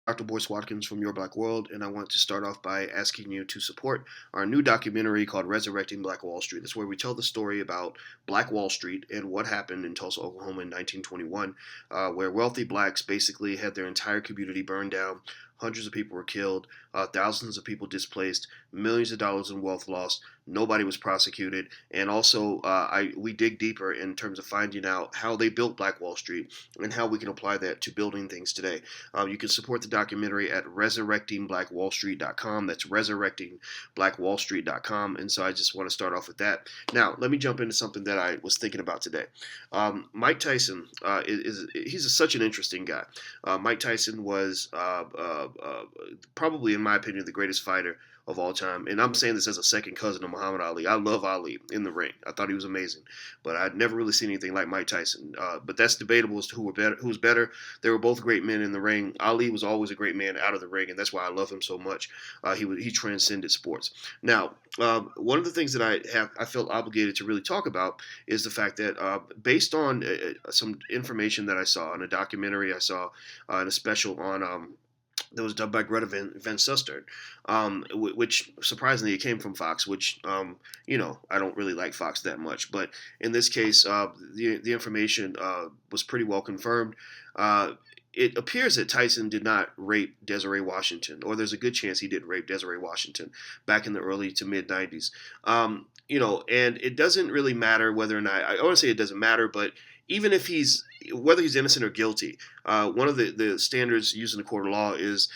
Dr. Boyce Watkins from Your Black World, and I want to start off by asking you to support our new documentary called Resurrecting Black Wall Street. That's where we tell the story about Black Wall Street and what happened in Tulsa, Oklahoma in 1921, where wealthy blacks basically had their entire community burned down. Hundreds of people were killed, thousands of people displaced, millions of dollars in wealth lost. Nobody was prosecuted, and also we dig deeper in terms of finding out how they built Black Wall Street and how we can apply that to building things today. You can support the documentary at resurrectingblackwallstreet.com. That's resurrectingblackwallstreet.com. And so I just want to start off with that. Now, let me jump into something that I was thinking about today. Mike Tyson he's such an interesting guy. Mike Tyson was probably, in my opinion, the greatest fighter of all time. And I'm saying this as a second cousin of Muhammad Ali. I love Ali in the ring. I thought he was amazing, but I'd never really seen anything like Mike Tyson. But that's debatable as to who's better. They were both great men in the ring. Ali was always a great man out of the ring, and that's why I love him so much. He transcended sports. Now, one of the things that I felt obligated to really talk about is the fact that based on some information that I saw in a documentary I saw in a special on that was done by Greta Van Susteren, which surprisingly it came from Fox, which I don't really like Fox that much, but in this case, the information was pretty well confirmed. It appears that Tyson did not rape Desiree Washington, or there's a good chance he didn't rape Desiree Washington back in the early to mid 90s. And it doesn't really matter whether or not, I want to say it doesn't matter, but even if whether he's innocent or guilty, one of the standards used in the court of law is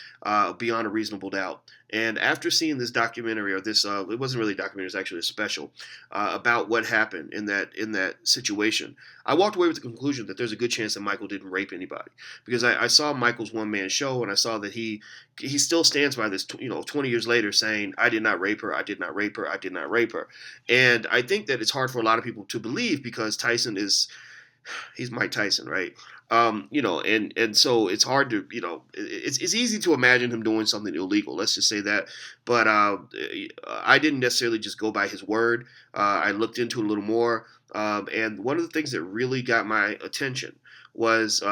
beyond a reasonable doubt. And after seeing this documentary, or this, it wasn't really a documentary, it was actually a special about what happened in that situation, I walked away with the conclusion that there's a good chance that Michael didn't rape anybody, because I saw Michael's one man show, and I saw that he still stands by this, 20 years later, saying, "I did not rape her, I did not rape her, I did not rape her," and I think that it's hard for a lot of people to believe because he's Mike Tyson, right? And so it's hard to, it's easy to imagine him doing something illegal. Let's just say that. But I didn't necessarily just go by his word. I looked into it a little more. And one of the things that really got my attention was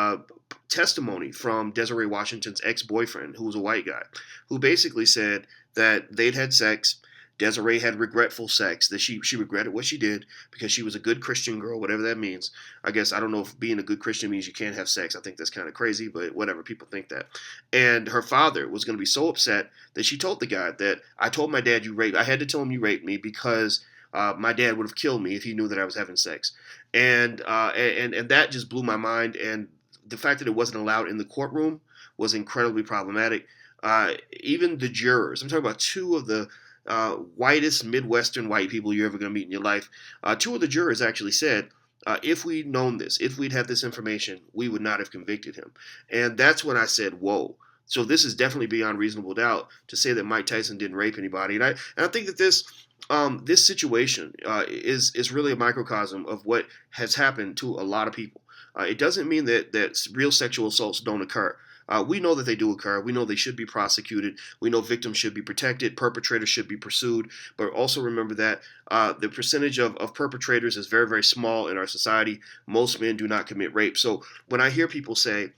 testimony from Desiree Washington's ex-boyfriend, who was a white guy, who basically said that they'd had sex. Desiree had regretful sex, that she regretted what she did because she was a good Christian girl, whatever that means. I guess I don't know if being a good Christian means you can't have sex. I think that's kind of crazy, but whatever, people think that. And her father was going to be so upset that she told the guy that, "I told my dad you raped. I had to tell him you raped me because my dad would have killed me if he knew that I was having sex." And that just blew my mind. And the fact that it wasn't allowed in the courtroom was incredibly problematic. Even the jurors, I'm talking about two of the whitest Midwestern white people you're ever going to meet in your life. Two of the jurors actually said, if we'd known this, if we'd had this information, we would not have convicted him. And that's when I said, whoa. So this is definitely beyond reasonable doubt to say that Mike Tyson didn't rape anybody. And I think that this situation is really a microcosm of what has happened to a lot of people. It doesn't mean that real sexual assaults don't occur. We know that they do occur. We know they should be prosecuted. We know victims should be protected. Perpetrators should be pursued. But also remember that the percentage of perpetrators is very, very small in our society. Most men do not commit rape. So when I hear people say,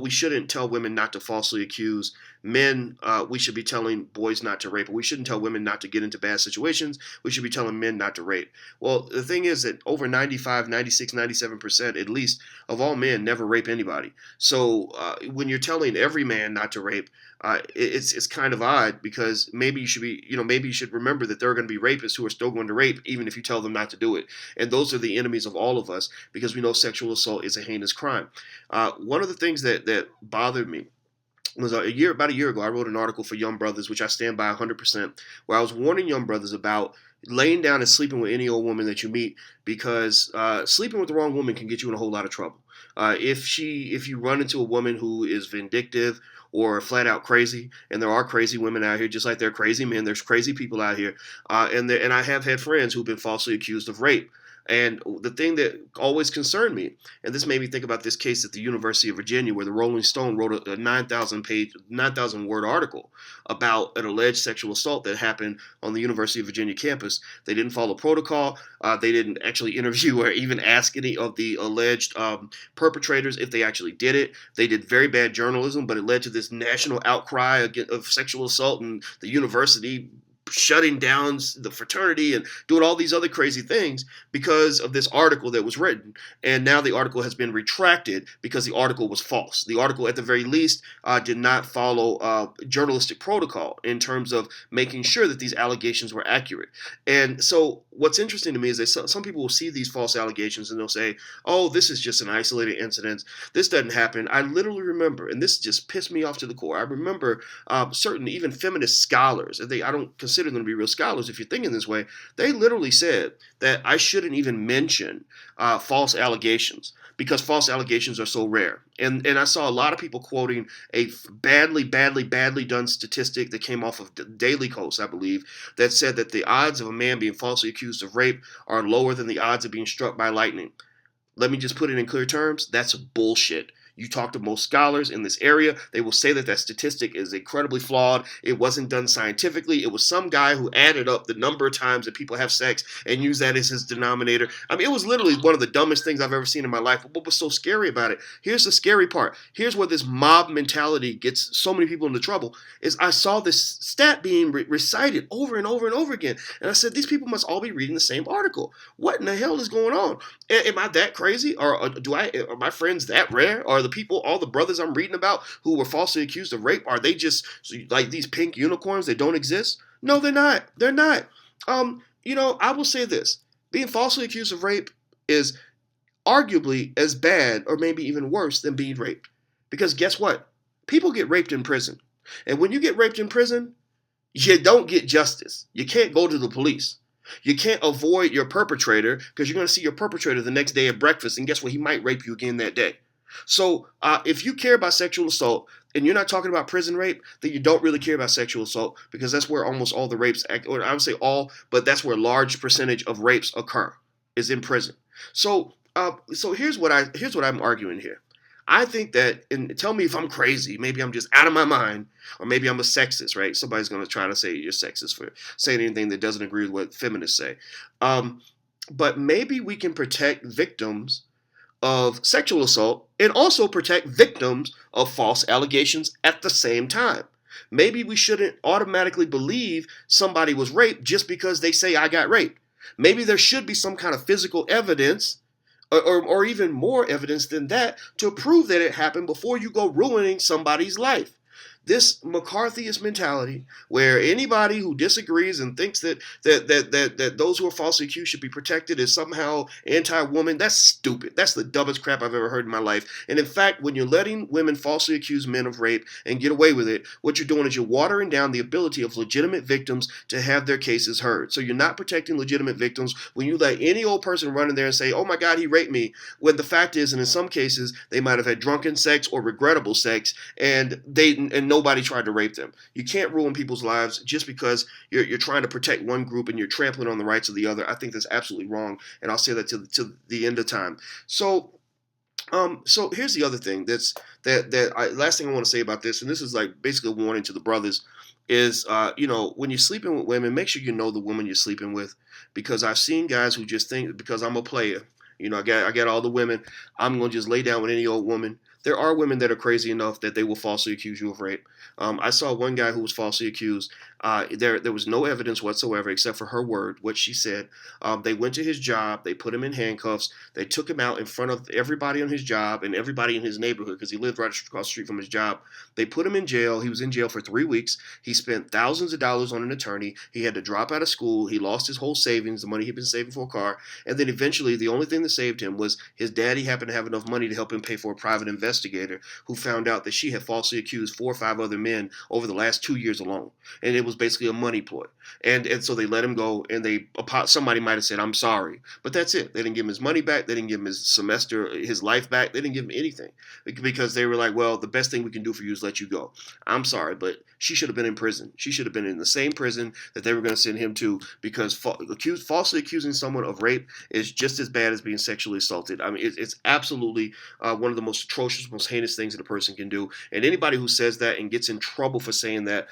we shouldn't tell women not to falsely accuse men, we should be telling boys not to rape. Or we shouldn't tell women not to get into bad situations. We should be telling men not to rape. Well, the thing is that over 95, 96, 97% at least of all men never rape anybody. So when you're telling every man not to rape, it's kind of odd, because maybe you should remember that there are going to be rapists who are still going to rape even if you tell them not to do it. And those are the enemies of all of us, because we know sexual assault is a heinous crime. One of the things that bothered me was about a year ago, I wrote an article for Young Brothers, which I stand by 100%, where I was warning young brothers about laying down and sleeping with any old woman that you meet, because sleeping with the wrong woman can get you in a whole lot of trouble. If you run into a woman who is vindictive or flat out crazy, and there are crazy women out here, just like there are crazy men, there's crazy people out here, and I have had friends who've been falsely accused of rape. And the thing that always concerned me, and this made me think about this case at the University of Virginia, where the Rolling Stone wrote a 9,000 word article about an alleged sexual assault that happened on the University of Virginia campus. They didn't follow protocol. They didn't actually interview or even ask any of the alleged perpetrators if they actually did it. They did very bad journalism, but it led to this national outcry of sexual assault, and the university shutting down the fraternity and doing all these other crazy things because of this article that was written. And now the article has been retracted because the article was false. The article, at the very least, did not follow journalistic protocol in terms of making sure that these allegations were accurate. And so what's interesting to me is that some people will see these false allegations and they'll say, oh, this is just an isolated incident. This doesn't happen. I literally remember, and this just pissed me off to the core, I remember certain even feminist scholars, I don't consider them to be real scholars if you're thinking this way, they literally said that I shouldn't even mention false allegations because false allegations are so rare. And I saw a lot of people quoting a badly done statistic that came off of Daily Kos, I believe, that said that the odds of a man being falsely accused of rape are lower than the odds of being struck by lightning. Let me just put it in clear terms. That's bullshit. You talk to most scholars in this area, they will say that statistic is incredibly flawed. It wasn't done scientifically. It was some guy who added up the number of times that people have sex and used that as his denominator. I mean, it was literally one of the dumbest things I've ever seen in my life. But what was so scary about it? Here's the scary part. Here's where this mob mentality gets so many people into trouble. Is I saw this stat being recited over and over and over again. And I said, these people must all be reading the same article. What in the hell is going on? Am I that crazy? Or are my friends that rare? Or the people, all the brothers I'm reading about who were falsely accused of rape, are they just like these pink unicorns that don't exist? No, they're not. They're not. I will say this. Being falsely accused of rape is arguably as bad or maybe even worse than being raped. Because guess what? People get raped in prison. And when you get raped in prison, you don't get justice. You can't go to the police. You can't avoid your perpetrator because you're going to see your perpetrator the next day at breakfast, and guess what? He might rape you again that day. So if you care about sexual assault and you're not talking about prison rape, then you don't really care about sexual assault because that's where almost all the rapes, or I would say all, but that's where a large percentage of rapes occur, is in prison. So here's what I'm arguing here. I think that, and tell me if I'm crazy, maybe I'm just out of my mind, or maybe I'm a sexist, right? Somebody's going to try to say you're sexist for saying anything that doesn't agree with what feminists say. But maybe we can protect victims of sexual assault and also protect victims of false allegations at the same time. Maybe we shouldn't automatically believe somebody was raped just because they say I got raped. Maybe there should be some kind of physical evidence or even more evidence than that to prove that it happened before you go ruining somebody's life. This McCarthyist mentality, where anybody who disagrees and thinks that those who are falsely accused should be protected is somehow anti-woman, that's stupid. That's the dumbest crap I've ever heard in my life. And in fact, when you're letting women falsely accuse men of rape and get away with it, what you're doing is you're watering down the ability of legitimate victims to have their cases heard. So you're not protecting legitimate victims when you let any old person run in there and say, oh my God, he raped me, when the fact is, and in some cases, they might have had drunken sex or regrettable sex, and nobody tried to rape them. You can't ruin people's lives just because you're trying to protect one group and you're trampling on the rights of the other. I think that's absolutely wrong, and I'll say that to the end of time. So here's the other thing. Last thing I want to say about this, and this is like basically a warning to the brothers, is when you're sleeping with women, make sure you know the woman you're sleeping with, because I've seen guys who just think because I'm a player, I got all the women, I'm gonna just lay down with any old woman. There are women that are crazy enough that they will falsely accuse you of rape. I saw one guy who was falsely accused. There was no evidence whatsoever except for her word, what she said. They went to his job. They put him in handcuffs. They took him out in front of everybody on his job and everybody in his neighborhood because he lived right across the street from his job. They put him in jail. He was in jail for 3 weeks. He spent thousands of dollars on an attorney. He had to drop out of school. He lost his whole savings, the money he'd been saving for a car. And then eventually the only thing that saved him was his daddy happened to have enough money to help him pay for a private investment investigator who found out that she had falsely accused 4 or 5 other men over the last 2 years alone, and it was basically a money ploy. And so they let him go, and somebody might have said, "I'm sorry," but that's it. They didn't give him his money back. They didn't give him his life back. They didn't give him anything because they were like, "Well, the best thing we can do for you is let you go." I'm sorry, but she should have been in prison. She should have been in the same prison that they were going to send him to, because falsely accusing someone of rape is just as bad as being sexually assaulted. I mean, it's absolutely one of the most atrocious, most heinous things that a person can do. And anybody who says that and gets in trouble for saying that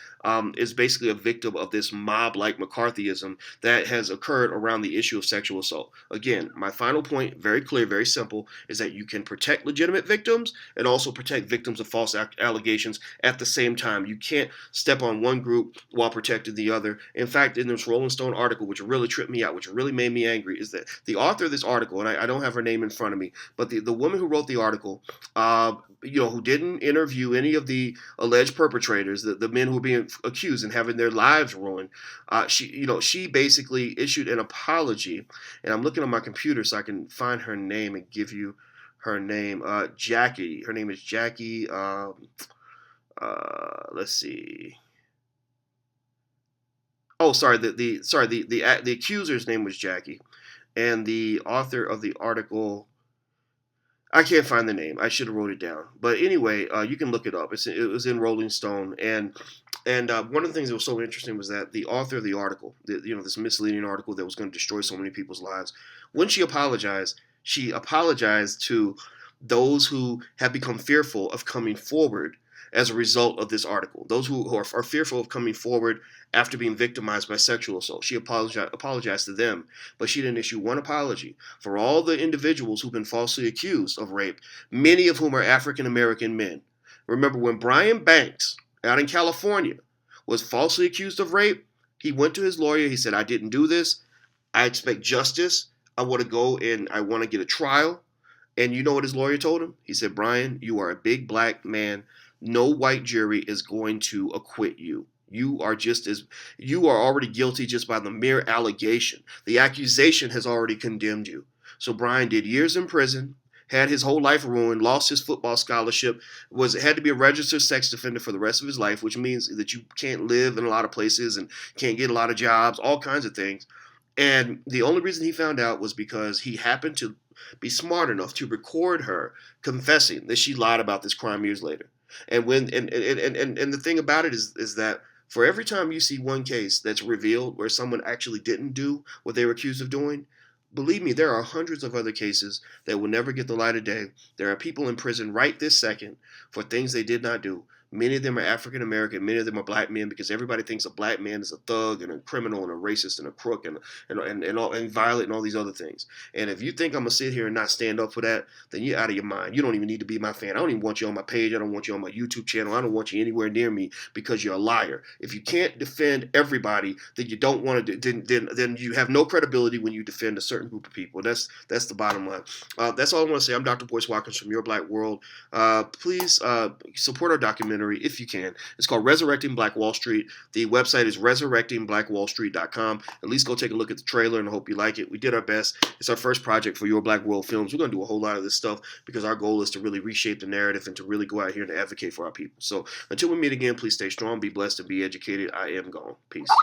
is basically a victim of this mob-like McCarthyism that has occurred around the issue of sexual assault. Again, my final point, very clear, very simple, is that you can protect legitimate victims and also protect victims of false allegations at the same time. You can't step on one group while protecting the other. In fact, in this Rolling Stone article, which really tripped me out, which really made me angry, is that the author of this article, and I don't have her name in front of me, but the woman who wrote the article, who didn't interview any of the alleged perpetrators, the men who were being accused and having their lives ruined, she basically issued an apology. And I'm looking on my computer so I can find her name and give you her name. Jackie. Her name is Jackie. Let's see. Oh, sorry. The accuser's name was Jackie, and the author of the article, I can't find the name. I should have wrote it down. But anyway, you can look it up. It was in Rolling Stone, and one of the things that was so interesting was that the author of the article, this misleading article that was going to destroy so many people's lives, when she apologized to those who have become fearful of coming forward as a result of this article. Those who are fearful of coming forward after being victimized by sexual assault. She apologized to them, but she didn't issue one apology for all the individuals who've been falsely accused of rape, many of whom are African American men. Remember, when Brian Banks out in California was falsely accused of rape, he went to his lawyer. He said, "I didn't do this. I expect justice. I want to go and I want to get a trial." And you know what his lawyer told him? He said, "Brian, you are a big black man. No white jury is going to acquit you. You are already guilty just by the mere allegation. The accusation has already condemned you." So Brian did years in prison, had his whole life ruined, lost his football scholarship, had to be a registered sex offender for the rest of his life, which means that you can't live in a lot of places and can't get a lot of jobs, all kinds of things. And the only reason he found out was because he happened to be smart enough to record her confessing that she lied about this crime years later. And the thing about it is that for every time you see one case that's revealed where someone actually didn't do what they were accused of doing, believe me, there are hundreds of other cases that will never get the light of day. There are people in prison right this second for things they did not do. Many of them are African American. Many of them are black men, because everybody thinks a black man is a thug and a criminal and a racist and a crook and violent and all these other things. And if you think I'm gonna sit here and not stand up for that, then you're out of your mind. You don't even need to be my fan. I don't even want you on my page. I don't want you on my YouTube channel. I don't want you anywhere near me, because you're a liar. If you can't defend everybody, then you don't want to. Then you have no credibility when you defend a certain group of people. That's the bottom line. That's all I want to say. I'm Dr. Boyce Watkins from Your Black World. Please support our documentary if you can. It's called Resurrecting Black Wall Street. The website is resurrectingblackwallstreet.com. At least go take a look at the trailer, and I hope you like it. We did our best. It's our first project for Your Black World Films. We're going to do a whole lot of this stuff because our goal is to really reshape the narrative and to really go out here and advocate for our people. So until we meet again, please stay strong, be blessed, and be educated. I am gone. Peace.